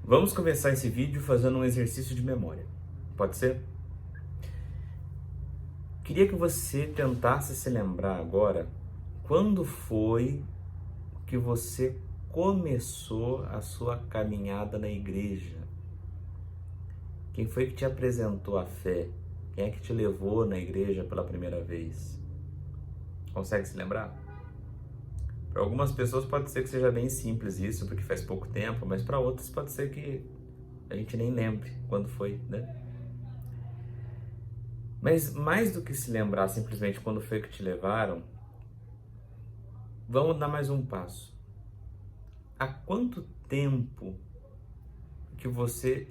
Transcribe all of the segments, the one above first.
Vamos começar esse vídeo fazendo um exercício de memória. Pode ser? Queria que você tentasse se lembrar agora quando foi que você começou a sua caminhada na igreja. Quem foi que te apresentou a fé? Quem é que te levou na igreja pela primeira vez? Consegue se lembrar? Para algumas pessoas pode ser que seja bem simples isso, porque faz pouco tempo, mas para outras pode ser que a gente nem lembre quando foi, né? Mas mais do que se lembrar simplesmente quando foi que te levaram, vamos dar mais um passo. Há quanto tempo que você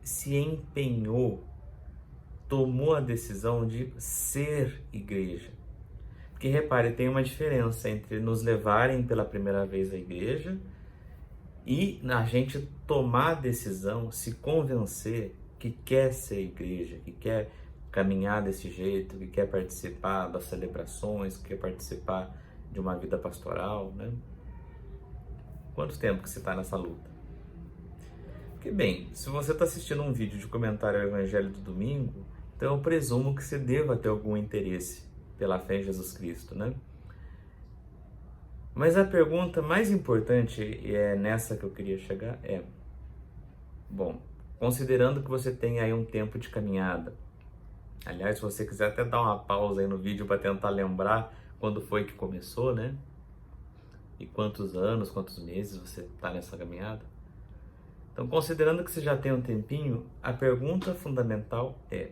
se empenhou, tomou a decisão de ser igreja? Porque repare, tem uma diferença entre nos levarem pela primeira vez à igreja e a gente tomar a decisão, se convencer que quer ser igreja, que quer caminhar desse jeito, que quer participar das celebrações, que quer participar de uma vida pastoral, né? Quanto tempo que você está nessa luta? Porque bem, se você está assistindo um vídeo de comentário ao Evangelho do Domingo, então eu presumo que você deva ter algum interesse pela fé em Jesus Cristo, né? Mas a pergunta mais importante, e é nessa que eu queria chegar, bom, considerando que você tem aí um tempo de caminhada, aliás, se você quiser até dar uma pausa aí no vídeo para tentar lembrar quando foi que começou, né? E quantos anos, quantos meses você está nessa caminhada. Então, considerando que você já tem um tempinho, a pergunta fundamental é: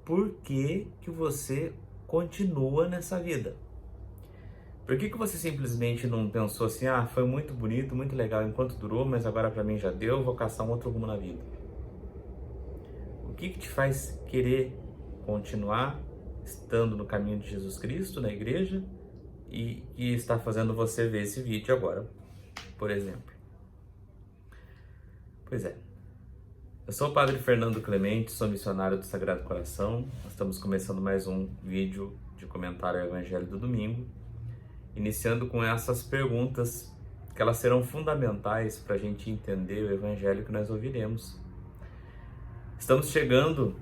por que você continua nessa vida? Por que você simplesmente não pensou assim, foi muito bonito, muito legal enquanto durou, mas agora para mim já deu, vou caçar um outro rumo na vida? O que te faz querer continuar estando no caminho de Jesus Cristo, na igreja, e está fazendo você ver esse vídeo agora, por exemplo? Pois é, eu sou o Padre Fernando Clemente, sou missionário do Sagrado Coração. Nós estamos começando mais um vídeo de comentário ao Evangelho do Domingo, iniciando com essas perguntas, que elas serão fundamentais para a gente entender o Evangelho que nós ouviremos. Estamos chegando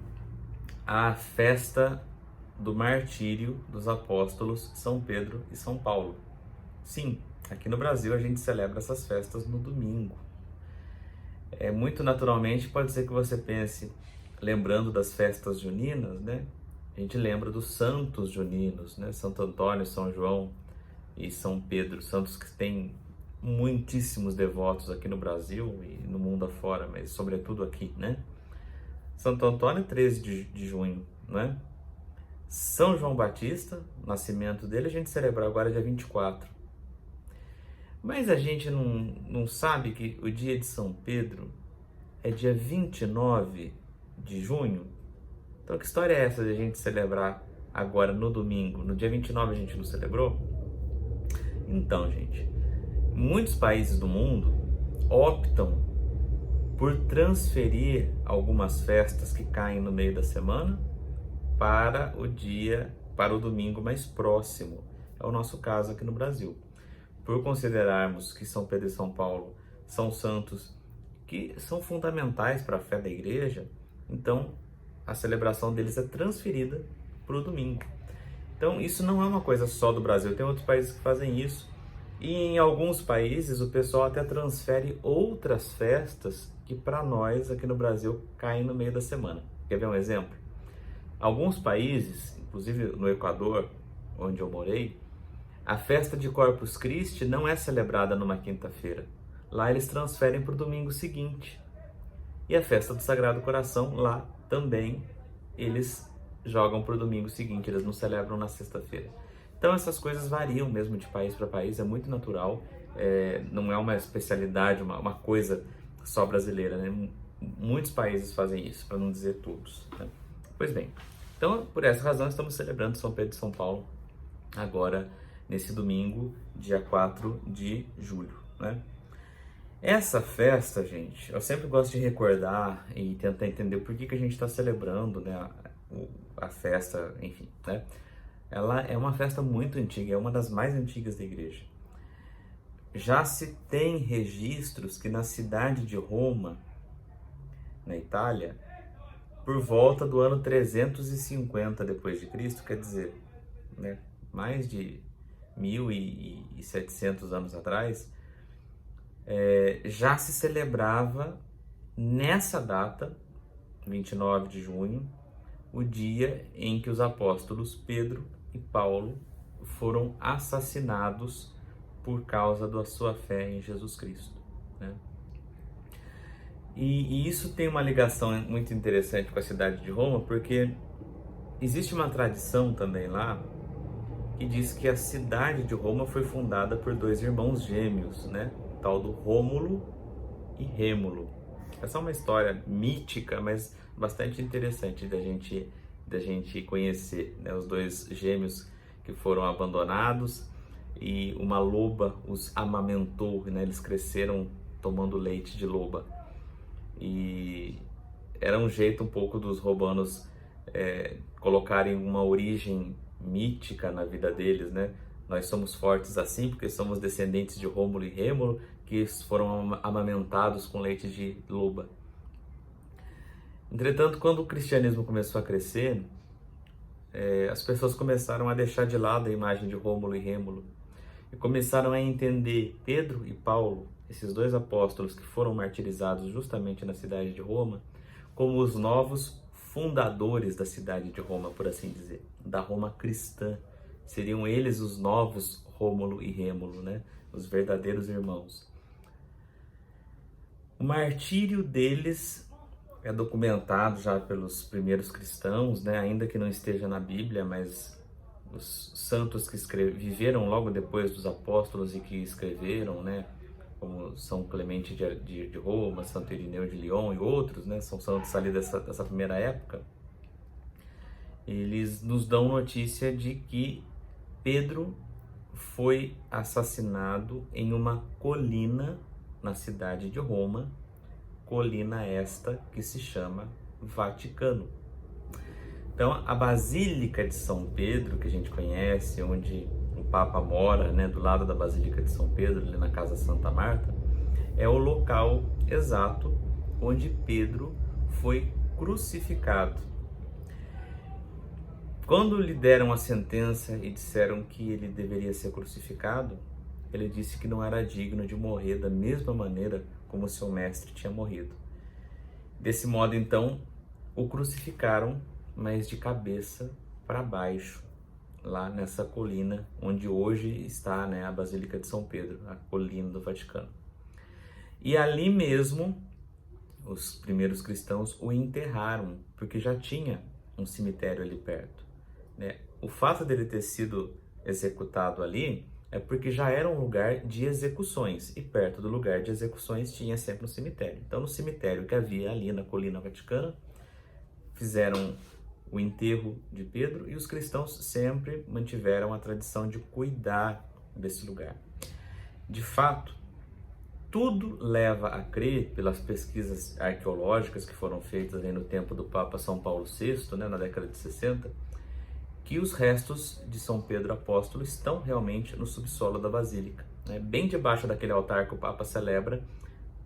à festa do martírio dos apóstolos São Pedro e São Paulo. Sim, aqui no Brasil a gente celebra essas festas no domingo. Muito naturalmente pode ser que você pense, lembrando das festas juninas, né? A gente lembra dos santos juninos, né? Santo Antônio, São João e São Pedro, santos que têm muitíssimos devotos aqui no Brasil e no mundo afora, mas sobretudo aqui, né? Santo Antônio, 13 de junho, né? São João Batista, nascimento dele, a gente celebra agora dia 24. Mas a gente não sabe que o dia de São Pedro é dia 29 de junho? Então que história é essa de a gente celebrar agora no domingo? No dia 29 a gente não celebrou? Então, gente, muitos países do mundo optam por transferir algumas festas que caem no meio da semana para o domingo mais próximo. É o nosso caso aqui no Brasil. Por considerarmos que São Pedro e São Paulo são santos que são fundamentais para a fé da igreja, então a celebração deles é transferida para o domingo. Então isso não é uma coisa só do Brasil, tem outros países que fazem isso. E em alguns países o pessoal até transfere outras festas que para nós aqui no Brasil caem no meio da semana. Quer ver um exemplo? Alguns países, inclusive no Equador, onde eu morei, a festa de Corpus Christi não é celebrada numa quinta-feira. Lá eles transferem para o domingo seguinte. E a festa do Sagrado Coração, lá também eles jogam para o domingo seguinte, eles não celebram na sexta-feira. Então essas coisas variam mesmo de país para país, é muito natural, não é uma especialidade, uma coisa só brasileira, né? Muitos países fazem isso, para não dizer todos, né? Pois bem, então por essa razão estamos celebrando São Pedro e São Paulo agora nesse domingo, dia 4 de julho, né? Essa festa, gente, eu sempre gosto de recordar e tentar entender por que a gente está celebrando, né, a festa, enfim, né? Ela é uma festa muito antiga, é uma das mais antigas da igreja. já se tem registros que na cidade de Roma, na Itália, por volta do ano 350 depois de Cristo, quer dizer, né, mais de 1700 anos atrás, já se celebrava nessa data, 29 de junho, o dia em que os apóstolos Pedro e Paulo foram assassinados por causa da sua fé em Jesus Cristo, né? E isso tem uma ligação muito interessante com a cidade de Roma, porque existe uma tradição também lá que diz que a cidade de Roma foi fundada por dois irmãos gêmeos, né? Tal do Rômulo e Rêmulo. Essa é uma história mítica, mas bastante interessante da gente conhecer, né? Os dois gêmeos que foram abandonados e uma loba os amamentou, né? Eles cresceram tomando leite de loba. E era um jeito um pouco dos romanos colocarem uma origem mítica na vida deles, né? Nós somos fortes assim porque somos descendentes de Rômulo e Rêmulo, que foram amamentados com leite de loba. Entretanto, quando o cristianismo começou a crescer, as pessoas começaram a deixar de lado a imagem de Rômulo e Rêmulo e começaram a entender Pedro e Paulo, esses dois apóstolos que foram martirizados justamente na cidade de Roma, como os novos fundadores da cidade de Roma, por assim dizer, da Roma cristã. Seriam eles os novos Rômulo e Rêmulo, né? Os verdadeiros irmãos. O martírio deles é documentado já pelos primeiros cristãos, né? Ainda que não esteja na Bíblia, mas os santos que viveram logo depois dos apóstolos e que escreveram, né? Como São Clemente de Roma, Santo Irineu de Lyon e outros, né? São santos ali dessa primeira época. Eles nos dão notícia de que Pedro foi assassinado em uma colina na cidade de Roma, colina esta que se chama Vaticano. Então, a Basílica de São Pedro, que a gente conhece, onde o Papa mora, né, do lado da Basílica de São Pedro, ali na Casa Santa Marta, é o local exato onde Pedro foi crucificado. Quando lhe deram a sentença e disseram que ele deveria ser crucificado, ele disse que não era digno de morrer da mesma maneira como seu mestre tinha morrido. Desse modo, então, o crucificaram, mas de cabeça para baixo, lá nessa colina onde hoje está, né, a Basílica de São Pedro, a colina do Vaticano. E ali mesmo, os primeiros cristãos o enterraram, porque já tinha um cemitério ali perto, né? O fato dele ter sido executado ali é porque já era um lugar de execuções, e perto do lugar de execuções tinha sempre um cemitério. Então, no cemitério que havia ali na colina vaticana, fizeram o enterro de Pedro, e os cristãos sempre mantiveram a tradição de cuidar desse lugar. De fato, tudo leva a crer, pelas pesquisas arqueológicas que foram feitas aí no tempo do Papa São Paulo VI, né, na década de 60, que os restos de São Pedro Apóstolo estão realmente no subsolo da Basílica, né, bem debaixo daquele altar que o Papa celebra.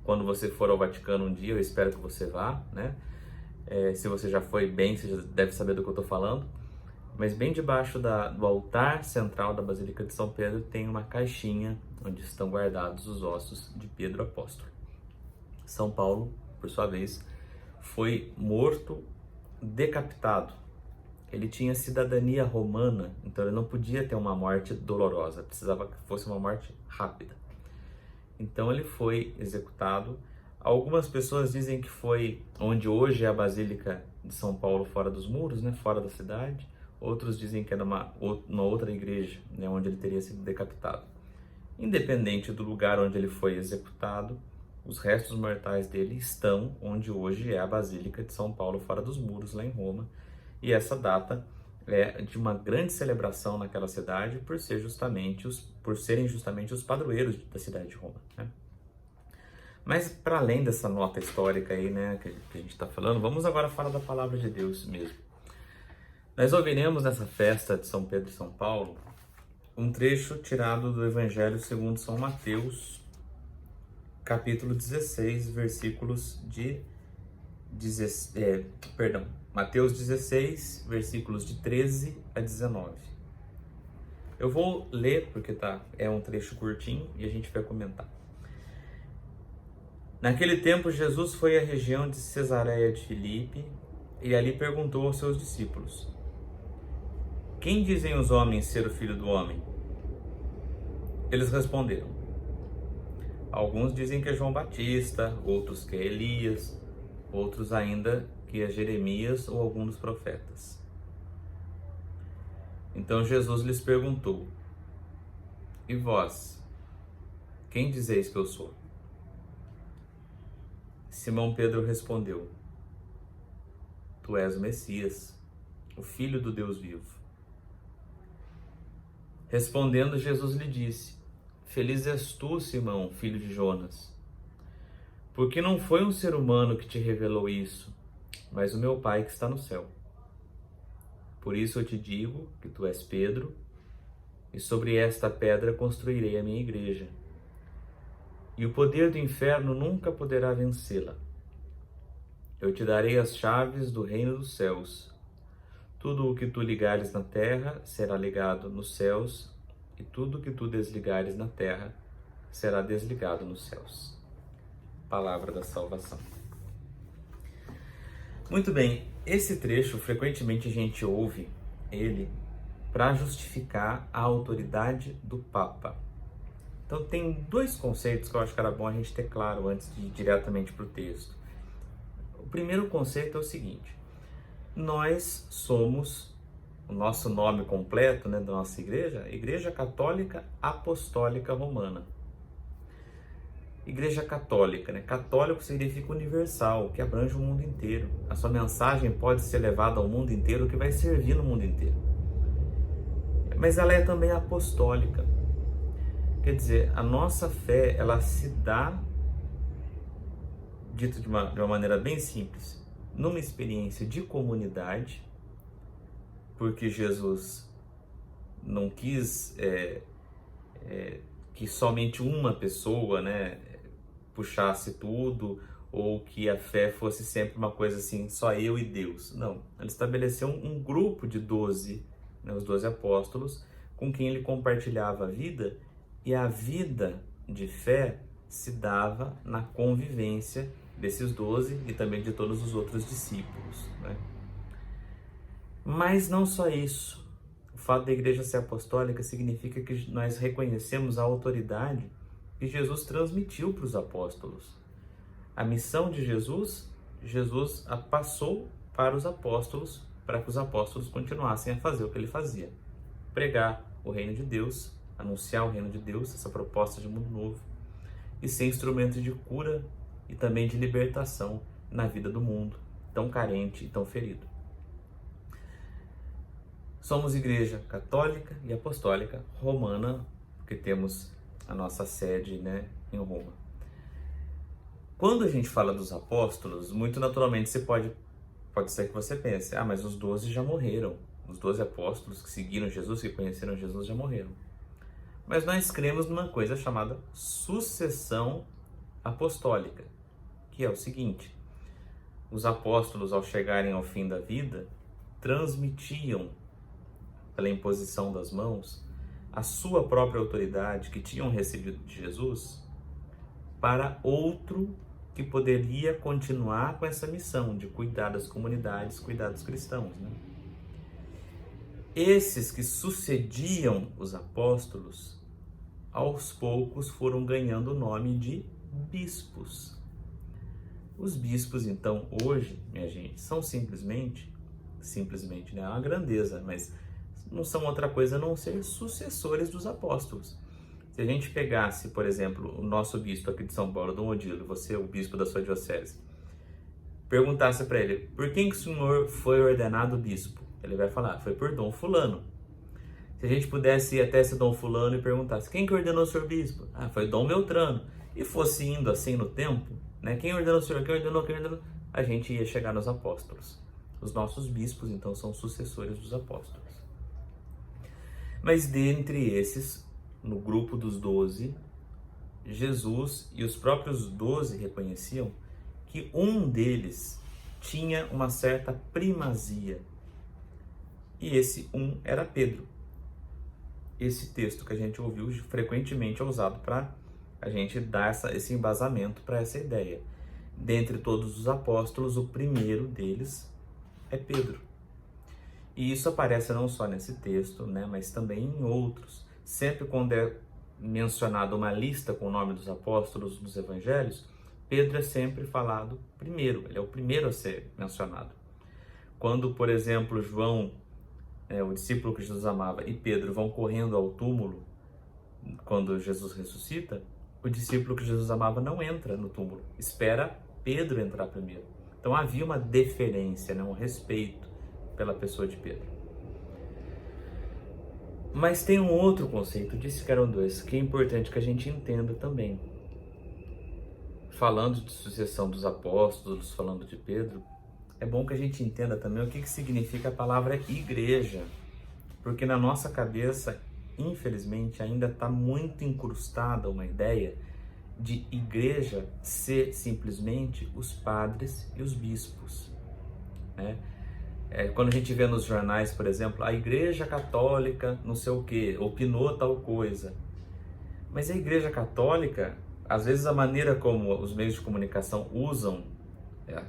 Quando você for ao Vaticano um dia, eu espero que você vá, né? Se você já foi bem, você já deve saber do que eu estou falando. Mas bem debaixo do altar central da Basílica de São Pedro tem uma caixinha onde estão guardados os ossos de Pedro Apóstolo. São Paulo, por sua vez, foi morto decapitado. Ele tinha cidadania romana, então ele não podia ter uma morte dolorosa, precisava que fosse uma morte rápida. Então ele foi executado. Algumas pessoas dizem que foi onde hoje é a Basílica de São Paulo, fora dos muros, né, fora da cidade. Outros dizem que era uma outra igreja, né, onde ele teria sido decapitado. Independente do lugar onde ele foi executado, os restos mortais dele estão onde hoje é a Basílica de São Paulo, fora dos muros, lá em Roma. E essa data é de uma grande celebração naquela cidade por serem justamente os padroeiros da cidade de Roma, né? Mas para além dessa nota histórica aí, né, que a gente está falando, vamos agora falar da palavra de Deus mesmo. Nós ouviremos nessa festa de São Pedro e São Paulo Um trecho tirado do Evangelho segundo São Mateus, capítulo 16, versículos de Mateus 16, versículos de 13 a 19. Eu vou ler porque é um trecho curtinho e a gente vai comentar. Naquele tempo, Jesus foi à região de Cesareia de Filipe e ali perguntou aos seus discípulos: Quem dizem os homens ser o Filho do Homem? Eles responderam: Alguns dizem que é João Batista, outros que é Elias, outros ainda que é Jeremias ou algum dos profetas. Então Jesus lhes perguntou: E vós, quem dizeis que eu sou? Simão Pedro respondeu: Tu és o Messias, o Filho do Deus vivo. Respondendo, Jesus lhe disse: Feliz és tu, Simão, filho de Jonas, porque não foi um ser humano que te revelou isso, mas o meu Pai que está no céu. Por isso eu te digo que tu és Pedro, e sobre esta pedra construirei a minha igreja, e o poder do inferno nunca poderá vencê-la. Eu te darei as chaves do reino dos céus. Tudo o que tu ligares na terra será ligado nos céus, e tudo o que tu desligares na terra será desligado nos céus. Palavra da salvação. Muito bem, esse trecho frequentemente a gente ouve ele para justificar a autoridade do Papa. Então tem dois conceitos que eu acho que era bom a gente ter claro antes de ir diretamente para o texto. O primeiro conceito é o seguinte: nós somos, o nosso nome completo, da nossa igreja, Igreja Católica Apostólica Romana. Igreja Católica, Católico significa universal, que abrange o mundo inteiro. A sua mensagem pode ser levada ao mundo inteiro, que vai servir no mundo inteiro. Mas ela é também apostólica. Quer dizer, a nossa fé, ela se dá, dito de uma maneira bem simples, numa experiência de comunidade, porque Jesus não quis que somente uma pessoa, puxasse tudo, ou que a fé fosse sempre uma coisa assim, só eu e Deus. Não, ele estabeleceu um grupo de 12, os 12 apóstolos, com quem ele compartilhava a vida, e a vida de fé se dava na convivência desses 12 e também de todos os outros discípulos. Mas não só isso. O fato da igreja ser apostólica significa que nós reconhecemos a autoridade que Jesus transmitiu para os apóstolos. A missão de Jesus a passou para os apóstolos, para que os apóstolos continuassem a fazer o que ele fazia: pregar o reino de Deus, anunciar o reino de Deus, essa proposta de mundo novo, e ser instrumento de cura e também de libertação na vida do mundo, tão carente e tão ferido. Somos igreja católica e apostólica romana, porque temos a nossa sede, em Roma. Quando a gente fala dos apóstolos, muito naturalmente pode ser que você pense: mas os 12 já morreram. Os 12 apóstolos que seguiram Jesus, que conheceram Jesus, já morreram. Mas nós cremos numa coisa chamada sucessão apostólica, que é o seguinte: os apóstolos, ao chegarem ao fim da vida, transmitiam, pela imposição das mãos, a sua própria autoridade que tinham recebido de Jesus para outro que poderia continuar com essa missão de cuidar das comunidades, cuidar dos cristãos. Esses que sucediam os apóstolos, aos poucos foram ganhando o nome de bispos. Os bispos, então, hoje, minha gente, são simplesmente, é uma grandeza, mas não são outra coisa a não ser sucessores dos apóstolos. Se a gente pegasse, por exemplo, o nosso bispo aqui de São Paulo, Dom Odilo, você, o bispo da sua diocese, perguntasse para ele: por quem que o senhor foi ordenado bispo? Ele vai falar: foi por Dom Fulano. Se a gente pudesse ir até esse Dom Fulano e perguntasse: quem que ordenou o senhor bispo? Foi Dom Beltrano. E fosse indo assim no tempo, quem ordenou o senhor? Quem ordenou? A gente ia chegar nos apóstolos. Os nossos bispos, então, são sucessores dos apóstolos. Mas dentre esses, no grupo dos 12, Jesus e os próprios 12 reconheciam que um deles tinha uma certa primazia. E esse um era Pedro. Esse texto que a gente ouviu frequentemente é usado para a gente dar esse embasamento para essa ideia. Dentre todos os apóstolos, o primeiro deles é Pedro. E isso aparece não só nesse texto, né, mas também em outros. Sempre quando é mencionada uma lista com o nome dos apóstolos dos evangelhos, Pedro é sempre falado primeiro, ele é o primeiro a ser mencionado. Quando, por exemplo, João, o discípulo que Jesus amava, e Pedro vão correndo ao túmulo quando Jesus ressuscita, o discípulo que Jesus amava não entra no túmulo, espera Pedro entrar primeiro. Então havia uma deferência, um respeito pela pessoa de Pedro. Mas tem um outro conceito, disse que eram dois, que é importante que a gente entenda também. Falando de sucessão dos apóstolos, falando de Pedro, é bom que a gente entenda também o que significa a palavra igreja. Porque na nossa cabeça, infelizmente, ainda está muito incrustada uma ideia de igreja ser simplesmente os padres e os bispos, né? Quando a gente vê nos jornais, por exemplo, a igreja católica não sei o que, opinou tal coisa. Mas a igreja católica, às vezes a maneira como os meios de comunicação usam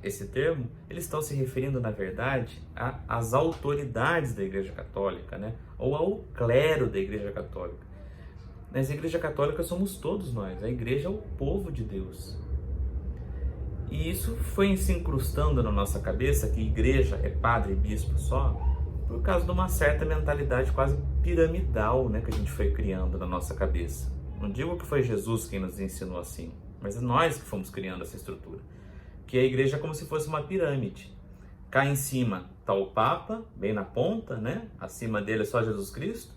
esse termo, eles estão se referindo, na verdade, às autoridades da igreja católica, né? Ou ao clero da igreja católica. Mas a igreja católica somos todos nós, a igreja é o povo de Deus. E isso foi se incrustando na nossa cabeça, que igreja é padre e bispo só, por causa de uma certa mentalidade quase piramidal, né, que a gente foi criando na nossa cabeça. Não digo que foi Jesus quem nos ensinou assim, mas é nós que fomos criando essa estrutura. Que a igreja é como se fosse uma pirâmide. Cá em cima está o Papa, bem na ponta, né? Acima dele é só Jesus Cristo.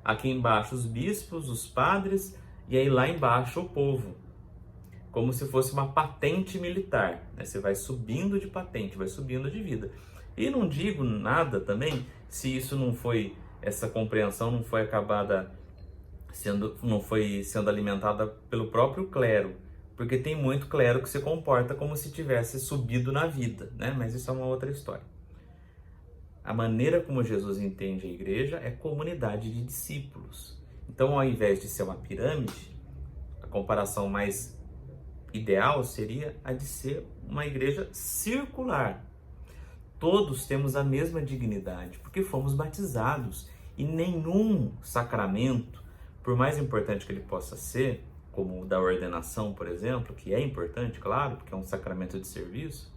Aqui embaixo os bispos, os padres, e aí lá embaixo o povo. Como se fosse uma patente militar, né? Você vai subindo de patente, vai subindo de vida. E não digo nada também se isso não foi, essa compreensão não foi não foi sendo alimentada pelo próprio clero, porque tem muito clero que se comporta como se tivesse subido na vida, né? Mas isso é uma outra história. A maneira como Jesus entende a igreja é comunidade de discípulos. Então, ao invés de ser uma pirâmide, a comparação mais ideal seria a de ser uma igreja circular. Todos temos a mesma dignidade, porque fomos batizados, e nenhum sacramento, por mais importante que ele possa ser, como o da ordenação, por exemplo, que é importante, claro, porque é um sacramento de serviço,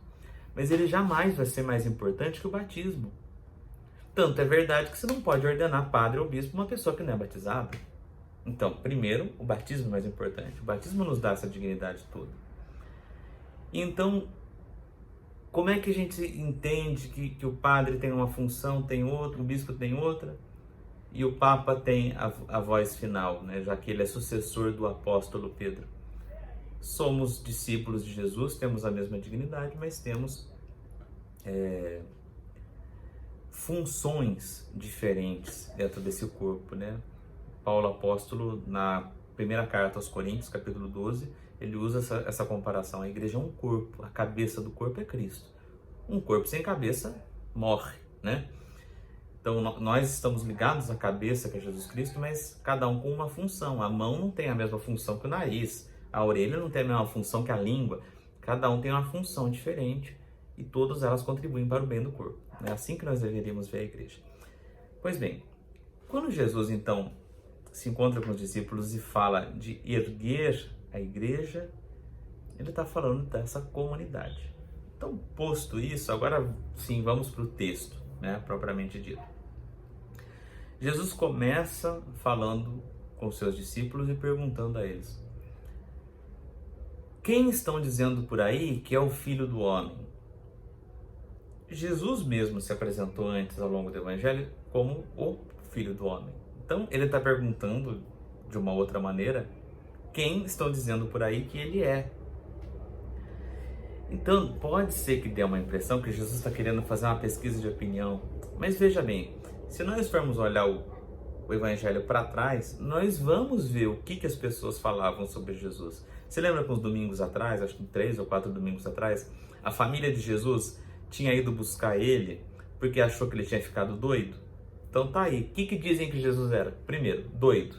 mas ele jamais vai ser mais importante que o batismo. Tanto é verdade que você não pode ordenar padre ou bispo uma pessoa que não é batizada. Então, primeiro, o batismo é mais importante. O batismo nos dá essa dignidade toda. Então, como é que a gente entende que o padre tem uma função, tem outra, o bispo tem outra, e o Papa tem a voz final, né? Já que ele é sucessor do apóstolo Pedro? Somos discípulos de Jesus, temos a mesma dignidade, mas temos funções diferentes dentro desse corpo, né? Paulo apóstolo, na primeira carta aos Coríntios, capítulo 12, ele usa essa comparação. A igreja é um corpo, a cabeça do corpo é Cristo. Um corpo sem cabeça morre, né? Então nós estamos ligados à cabeça, que é Jesus Cristo, mas cada um com uma função. A mão não tem a mesma função que o nariz, a orelha não tem a mesma função que a língua. Cada um tem uma função diferente e todas elas contribuem para o bem do corpo. É assim que nós deveríamos ver a igreja. Pois bem, quando Jesus então se encontra com os discípulos e fala de erguer a igreja, ele está falando dessa comunidade. Então, posto isso, agora sim, vamos para o texto, né, propriamente dito. Jesus começa falando com seus discípulos e perguntando a eles: quem estão dizendo por aí que é o Filho do Homem? Jesus mesmo se apresentou antes, ao longo do Evangelho, como o Filho do Homem. Então, ele está perguntando, de uma outra maneira, quem estão dizendo por aí que ele é. Então, pode ser que dê uma impressão que Jesus está querendo fazer uma pesquisa de opinião. Mas veja bem, se nós formos olhar o o evangelho para trás, nós vamos ver o que as pessoas falavam sobre Jesus. Você lembra que uns domingos atrás, acho que 3 ou 4 domingos atrás, a família de Jesus tinha ido buscar ele porque achou que ele tinha ficado doido? Então tá aí. O que dizem que Jesus era? Primeiro, doido.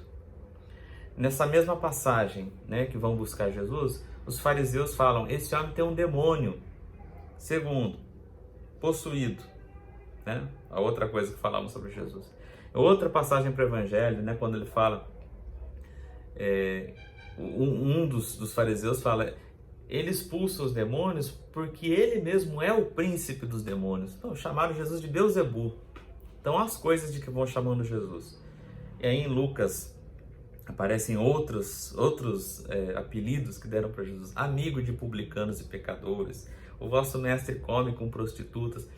Nessa mesma passagem, né, que vão buscar Jesus, os fariseus falam, esse homem tem um demônio. Segundo, possuído. Né? A outra coisa que falavam sobre Jesus. Outra passagem para o Evangelho, né, quando ele fala, um dos fariseus fala, ele expulsa os demônios porque ele mesmo é o príncipe dos demônios. Então chamaram Jesus de Beelzebul. Então as coisas de que vão chamando Jesus. E aí em Lucas aparecem outros apelidos que deram para Jesus. Amigo de publicanos e pecadores. O vosso mestre come com prostitutas.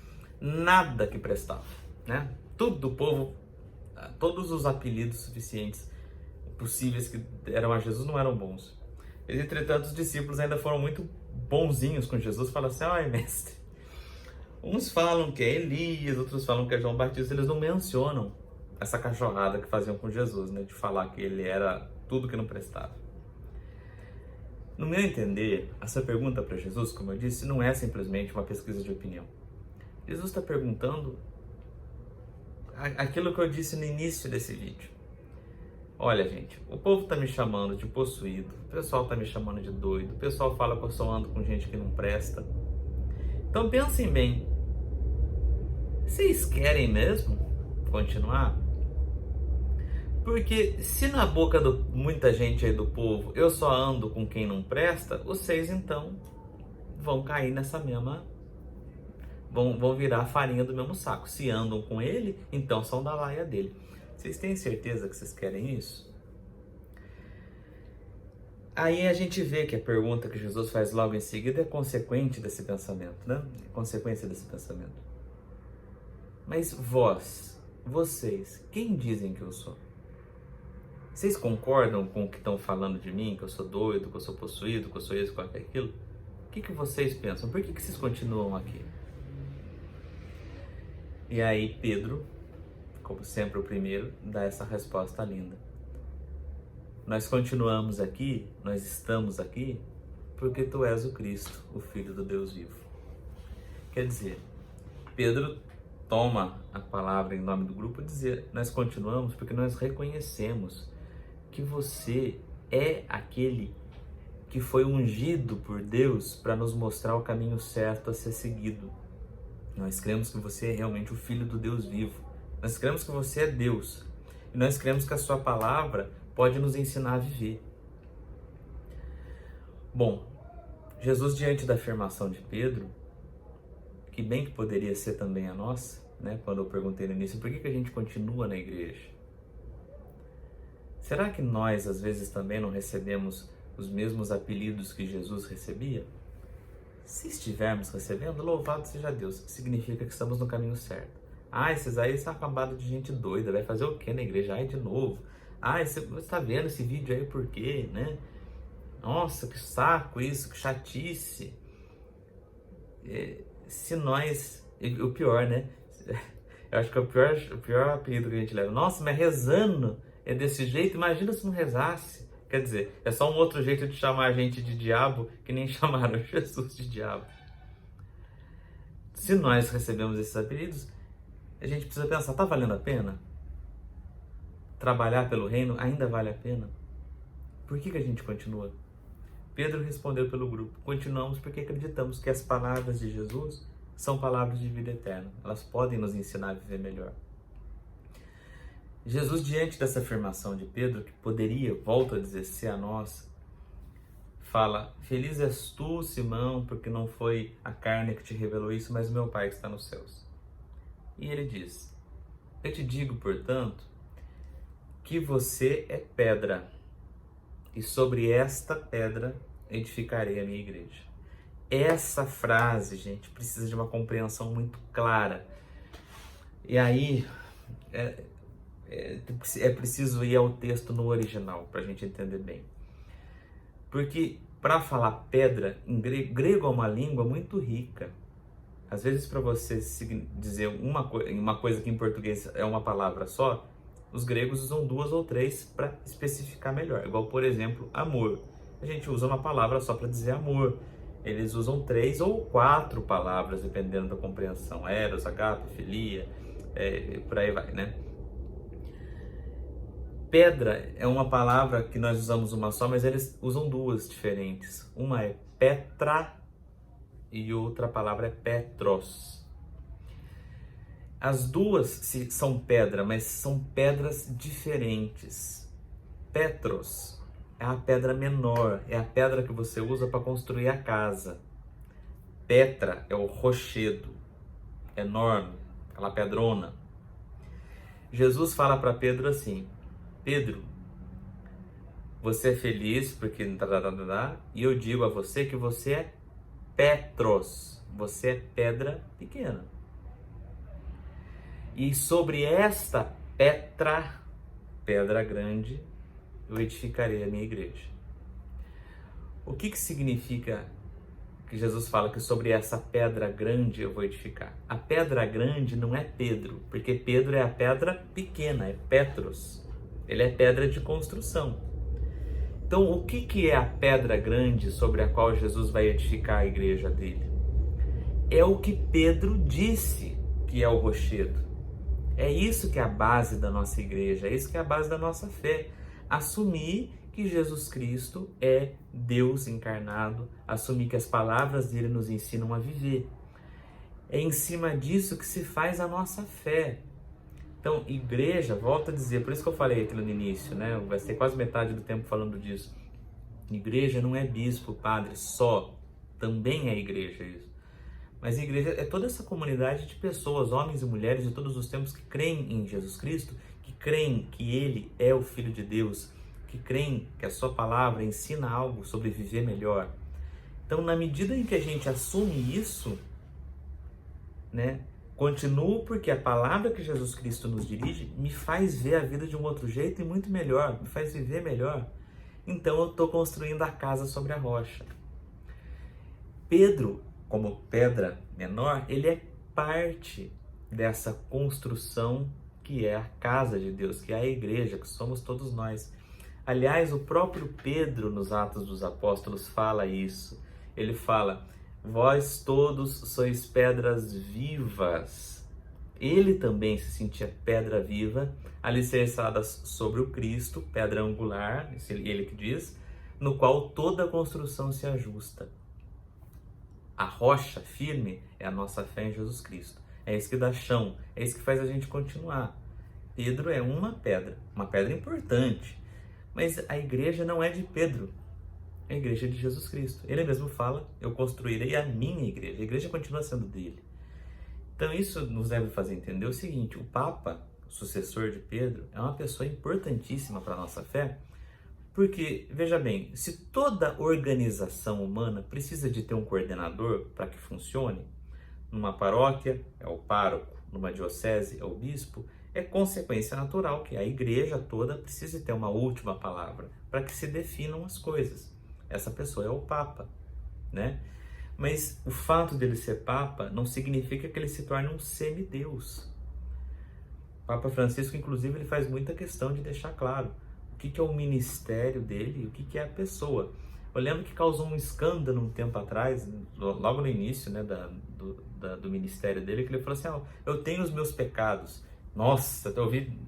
Nada que prestava, né? Tudo do povo, todos os apelidos suficientes, possíveis que deram a Jesus não eram bons. Entretanto, os discípulos ainda foram muito bonzinhos com Jesus. Falam assim, ai mestre, uns falam que é Elias, outros falam que é João Batista. Eles não mencionam essa cachorrada que faziam com Jesus, né? De falar que ele era tudo que não prestava. No meu entender, essa pergunta para Jesus, como eu disse, não é simplesmente uma pesquisa de opinião. Jesus está perguntando aquilo que eu disse no início desse vídeo. Olha, gente, o povo está me chamando de possuído, o pessoal está me chamando de doido, o pessoal fala que eu só ando com gente que não presta. Então pensem bem, vocês querem mesmo continuar? Porque se na boca de muita gente aí do povo eu só ando com quem não presta, vocês então vão cair nessa mesma... Vão virar a farinha do mesmo saco. Se andam com ele, então são da laia dele. Vocês têm certeza que vocês querem isso? Aí a gente vê que a pergunta que Jesus faz logo em seguida é consequente desse pensamento, né? É consequência desse pensamento. Mas vocês, quem dizem que eu sou? Vocês concordam com o que estão falando de mim? Que eu sou doido, que eu sou possuído, que eu sou isso, que eu sou aquilo? O que vocês pensam? Por que vocês continuam aqui? E aí Pedro, como sempre o primeiro, dá essa resposta linda. Nós continuamos aqui, nós estamos aqui, porque tu és o Cristo, o Filho do Deus vivo. Quer dizer, Pedro toma a palavra em nome do grupo e dizer, nós continuamos porque nós reconhecemos que você é aquele que foi ungido por Deus para nos mostrar o caminho certo a ser seguido. Nós cremos que você é realmente o Filho do Deus vivo. Nós cremos que você é Deus. E nós cremos que a sua palavra pode nos ensinar a viver. Bom, Jesus, diante da afirmação de Pedro, que bem que poderia ser também a nossa, né? Quando eu perguntei no início, por que a gente continua na igreja? Será que nós, às vezes, também não recebemos os mesmos apelidos que Jesus recebia? Se estivermos recebendo, louvado seja Deus, significa que estamos no caminho certo. Ah, esses aí são acabados de gente doida, vai fazer o quê na igreja? Ai, de novo. Ah, você está vendo esse vídeo aí por quê, né? Nossa, que saco isso, que chatice. Se nós... O pior, né? Eu acho que é o pior apelido que a gente leva. Nossa, mas rezando é desse jeito? Imagina se não rezasse. Quer dizer, é só um outro jeito de chamar a gente de diabo, que nem chamaram Jesus de diabo. Se nós recebemos esses apelidos, a gente precisa pensar, tá valendo a pena? Trabalhar pelo reino ainda vale a pena? Por que a gente continua? Pedro respondeu pelo grupo, continuamos porque acreditamos que as palavras de Jesus são palavras de vida eterna. Elas podem nos ensinar a viver melhor. Jesus, diante dessa afirmação de Pedro, que poderia, volto a dizer, ser a nossa, fala, feliz és tu, Simão, porque não foi a carne que te revelou isso, mas o meu Pai que está nos céus. E ele diz, eu te digo, portanto, que você é pedra, e sobre esta pedra edificarei a minha igreja. Essa frase, gente, precisa de uma compreensão muito clara. E aí, é preciso ir ao texto no original para a gente entender bem. Porque para falar pedra, em grego é uma língua muito rica. Às vezes para você dizer uma coisa que em português é uma palavra só, Os gregos usam 2 ou 3 para especificar melhor. Igual, por exemplo, amor. A gente usa uma palavra só para dizer amor. Eles usam 3 ou 4 palavras, dependendo da compreensão. Eros, agape, filia, por aí vai, né? Pedra é uma palavra que nós usamos uma só, mas eles usam 2 diferentes. Uma é petra e outra palavra é petros. As duas são pedra, mas são pedras diferentes. Petros é a pedra menor, é a pedra que você usa para construir a casa. Petra é o rochedo, enorme, aquela pedrona. Jesus fala para Pedro assim: Pedro, você é feliz porque e eu digo a você que você é Petros, você é pedra pequena. E sobre esta pedra grande, eu edificarei a minha igreja. O que significa que Jesus fala que sobre essa pedra grande eu vou edificar? A pedra grande não é Pedro, porque Pedro é a pedra pequena, é Petros. Ele é pedra de construção. Então, o que é a pedra grande sobre a qual Jesus vai edificar a igreja dele? É o que Pedro disse que é o rochedo. É isso que é a base da nossa igreja, é isso que é a base da nossa fé. Assumir que Jesus Cristo é Deus encarnado, assumir que as palavras dele nos ensinam a viver. É em cima disso que se faz a nossa fé. Então, igreja, volto a dizer, por isso que eu falei aquilo no início, né? Vai ser quase metade do tempo falando disso. Igreja não é bispo, padre só, também é igreja isso. Mas a igreja é toda essa comunidade de pessoas, homens e mulheres de todos os tempos que creem em Jesus Cristo, que creem que Ele é o Filho de Deus, que creem que a sua palavra ensina algo sobre viver melhor. Então, na medida em que a gente assume isso, né, continuo porque a palavra que Jesus Cristo nos dirige me faz ver a vida de um outro jeito e muito melhor, me faz viver melhor. Então, eu estou construindo a casa sobre a rocha. Pedro, como pedra menor, ele é parte dessa construção que é a casa de Deus, que é a igreja, que somos todos nós. Aliás, o próprio Pedro, nos Atos dos Apóstolos, fala isso. Ele fala: vós todos sois pedras vivas. Ele também se sentia pedra viva, alicerçadas sobre o Cristo, pedra angular, ele que diz, no qual toda a construção se ajusta. A rocha firme é a nossa fé em Jesus Cristo. É isso que dá chão, é isso que faz a gente continuar. Pedro é uma pedra importante. Mas a igreja não é de Pedro, é a igreja de Jesus Cristo. Ele mesmo fala: eu construirei a minha igreja. A igreja continua sendo dele. Então isso nos deve fazer entender o seguinte: o Papa, o sucessor de Pedro, é uma pessoa importantíssima para a nossa fé. Porque, veja bem, se toda organização humana precisa de ter um coordenador para que funcione, numa paróquia é o pároco, numa diocese é o bispo, é consequência natural que a igreja toda precise ter uma última palavra para que se definam as coisas. Essa pessoa é o Papa, né? Mas o fato dele ser Papa não significa que ele se torne um semideus. O Papa Francisco, inclusive, ele faz muita questão de deixar claro o que é o ministério dele e o que é a pessoa. Eu lembro que causou um escândalo um tempo atrás, logo no início, né, do ministério dele, que ele falou assim: eu tenho os meus pecados. Nossa, eu ouvi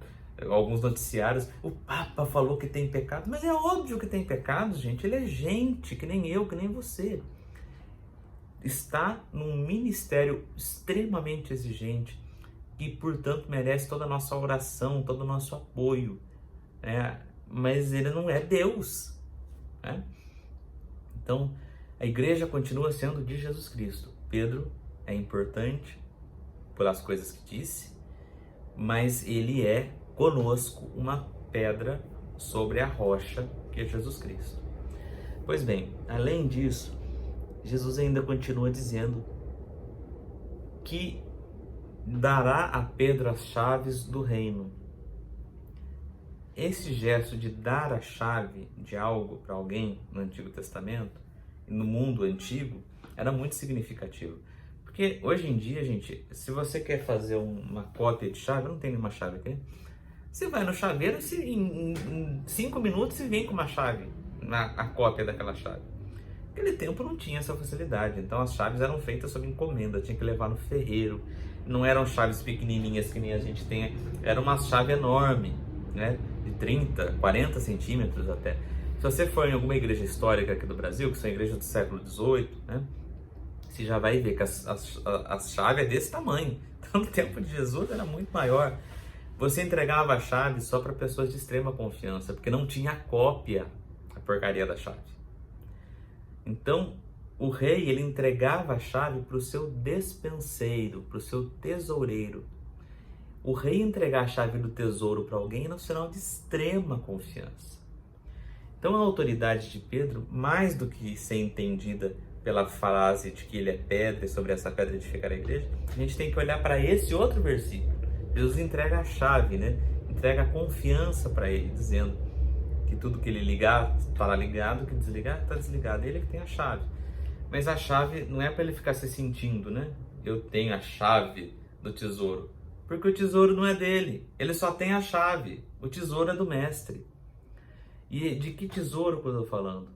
alguns noticiários, o Papa falou que tem pecado, mas é óbvio que tem pecados, gente. Ele é gente, que nem eu, que nem você. Está num ministério extremamente exigente, que, portanto, merece toda a nossa oração, todo o nosso apoio, né? Mas ele não é Deus, né? Então, a igreja continua sendo de Jesus Cristo. Pedro é importante pelas coisas que disse, mas ele é conosco uma pedra sobre a rocha que é Jesus Cristo. Pois bem, além disso, Jesus ainda continua dizendo que dará a Pedro as chaves do reino. Esse gesto de dar a chave de algo para alguém no Antigo Testamento, no mundo antigo, era muito significativo. Porque hoje em dia, gente, se você quer fazer uma cópia de chave, não tem nenhuma chave aqui, Você vai no chaveiro e em 5 minutos você vem com uma chave, a cópia daquela chave. Naquele tempo não tinha essa facilidade, então as chaves eram feitas sob encomenda, tinha que levar no ferreiro. Não eram chaves pequenininhas que nem a gente tem, era uma chave enorme, né? De 30, 40 centímetros até. Se você for em alguma igreja histórica aqui do Brasil, que são igrejas do século XVIII, né? Você já vai ver que a chave é desse tamanho. Então no tempo de Jesus era muito maior. Você entregava a chave só para pessoas de extrema confiança, porque não tinha cópia, a porcaria da chave. Então, o rei, ele entregava a chave para o seu despenseiro, para o seu tesoureiro. O rei entregar a chave do tesouro para alguém é um sinal de extrema confiança. Então, a autoridade de Pedro, mais do que ser entendida pela frase de que ele é pedra e sobre essa pedra edificar a igreja, a gente tem que olhar para esse outro versículo. Jesus entrega a chave, né? Entrega a confiança para ele, dizendo que tudo que ele ligar está ligado, que desligar está desligado. Ele que tem a chave. Mas a chave não é para ele ficar se sentindo, né? Eu tenho a chave do tesouro. Porque o tesouro não é dele. Ele só tem a chave. O tesouro é do mestre. E de que tesouro que eu estou falando?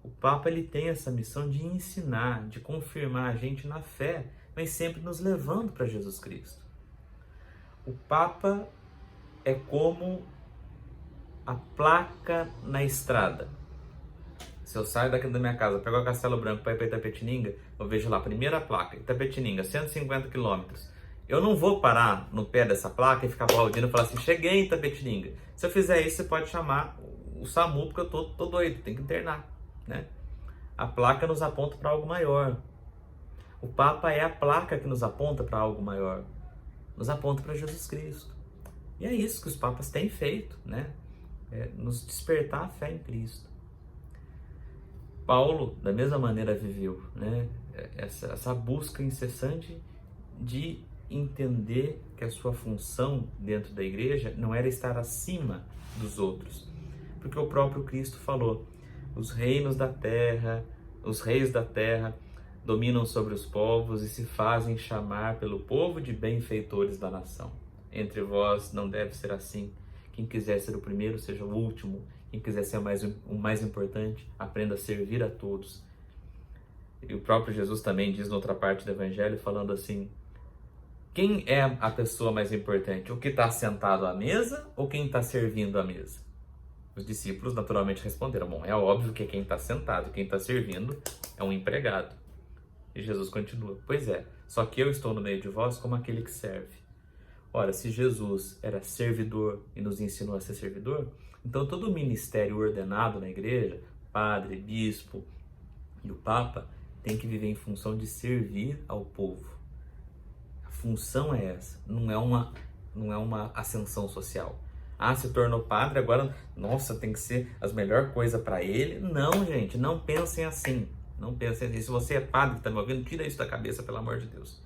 O Papa, ele tem essa missão de ensinar, de confirmar a gente na fé, mas sempre nos levando para Jesus Cristo. O Papa é como a placa na estrada. Se eu saio daqui da minha casa, pego a Castelo Branco para ir para Itapetininga, eu vejo lá, primeira placa, Itapetininga, 150 quilômetros. Eu não vou parar no pé dessa placa e ficar aplaudindo e falar assim, cheguei em Itapetininga. Se eu fizer isso, você pode chamar o SAMU, porque eu tô doido, tem que internar, né? A placa nos aponta para algo maior. O Papa é a placa que nos aponta para algo maior. Nos aponta para Jesus Cristo. E é isso que os papas têm feito, né? Nos despertar a fé em Cristo. Paulo, da mesma maneira, viveu, né? Essa busca incessante de entender que a sua função dentro da igreja não era estar acima dos outros. Porque o próprio Cristo falou, os reis da terra dominam sobre os povos e se fazem chamar pelo povo de benfeitores da nação. Entre vós não deve ser assim. Quem quiser ser o primeiro, seja o último. Quem quiser ser o mais importante, aprenda a servir a todos. E o próprio Jesus também diz na outra parte do Evangelho, falando assim, quem é a pessoa mais importante? O que está sentado à mesa ou quem está servindo à mesa? Os discípulos naturalmente responderam, bom, é óbvio que quem está sentado, quem está servindo é um empregado. E Jesus continua, pois é, só que eu estou no meio de vós como aquele que serve. Ora, se Jesus era servidor e nos ensinou a ser servidor, então todo o ministério ordenado na igreja, padre, bispo e o Papa, tem que viver em função de servir ao povo. A função é essa, não é uma ascensão social. Ah, se tornou padre, agora, nossa, tem que ser as melhores coisas para ele. Não, gente, não pensem assim. Não pensem assim. Se você é padre que está me ouvindo, tira isso da cabeça, pelo amor de Deus.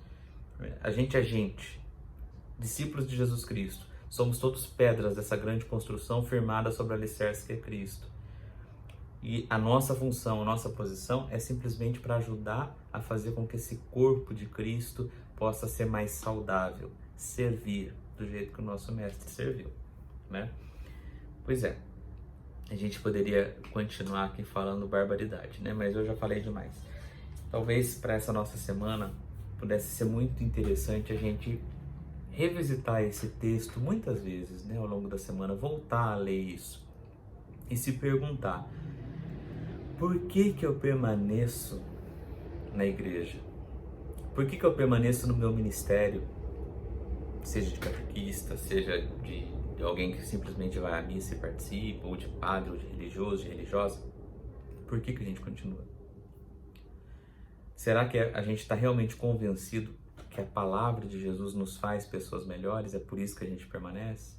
A gente é gente, discípulos de Jesus Cristo. Somos todos pedras dessa grande construção firmada sobre o alicerce que é Cristo. E a nossa função, a nossa posição é simplesmente para ajudar a fazer com que esse corpo de Cristo possa ser mais saudável, servir do jeito que o nosso mestre serviu, né? Pois é, a gente poderia continuar aqui falando barbaridade, né? Mas eu já falei demais. Talvez para essa nossa semana pudesse ser muito interessante a gente revisitar esse texto muitas vezes, né, ao longo da semana, voltar a ler isso e se perguntar, por que eu permaneço na igreja? Por que eu permaneço no meu ministério? Seja de catequista, seja de alguém que simplesmente vai à missa e participa, ou de padre, ou de religioso, de religiosa. Por que a gente continua? Será que a gente está realmente convencido que a palavra de Jesus nos faz pessoas melhores? É por isso que a gente permanece?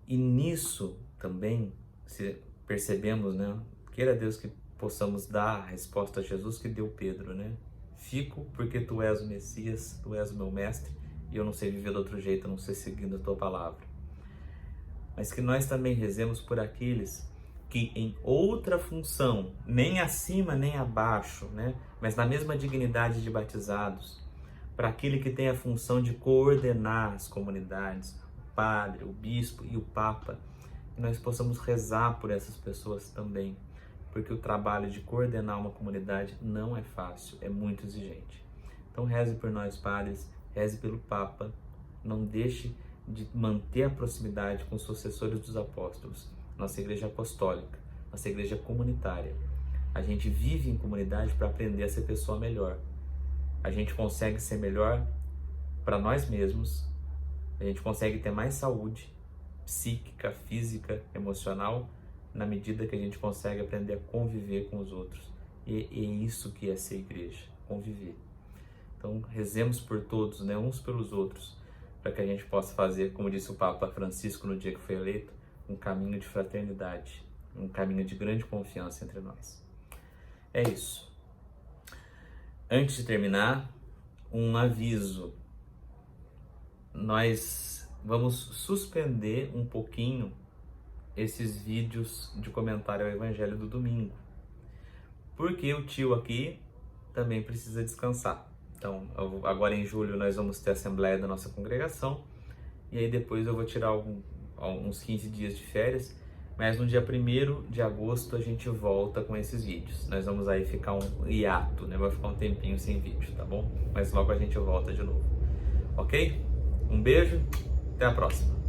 E nisso também, se percebemos, né? Queira Deus que possamos dar a resposta a Jesus que deu Pedro, né? Fico porque tu és o Messias, tu és o meu mestre, e eu não sei viver de outro jeito, a não ser seguindo a tua palavra. Mas que nós também rezemos por aqueles que em outra função, nem acima nem abaixo, né? Mas na mesma dignidade de batizados, para aquele que tem a função de coordenar as comunidades, padre, o bispo e o papa, que nós possamos rezar por essas pessoas também, porque o trabalho de coordenar uma comunidade não é fácil, é muito exigente. Então reze por nós, padres, reze pelo papa, não deixe de manter a proximidade com os sucessores dos apóstolos, nossa igreja apostólica, nossa igreja comunitária. A gente vive em comunidade para aprender a ser pessoa melhor. A gente consegue ser melhor para nós mesmos, a gente consegue ter mais saúde psíquica, física, emocional, na medida que a gente consegue aprender a conviver com os outros. E é isso que é ser igreja, conviver. Então rezemos por todos, né, uns pelos outros, para que a gente possa fazer, como disse o Papa Francisco no dia que foi eleito, um caminho de fraternidade, um caminho de grande confiança entre nós. É isso. Antes de terminar, um aviso. Nós vamos suspender um pouquinho esses vídeos de comentário ao Evangelho do domingo, porque o tio aqui também precisa descansar. Então, agora em julho nós vamos ter a assembleia da nossa congregação, e aí depois eu vou tirar uns 15 dias de férias, mas no dia 1º de agosto a gente volta com esses vídeos. Nós vamos aí ficar um hiato, né? Vai ficar um tempinho sem vídeo, tá bom? Mas logo a gente volta de novo, ok? Um beijo, até a próxima!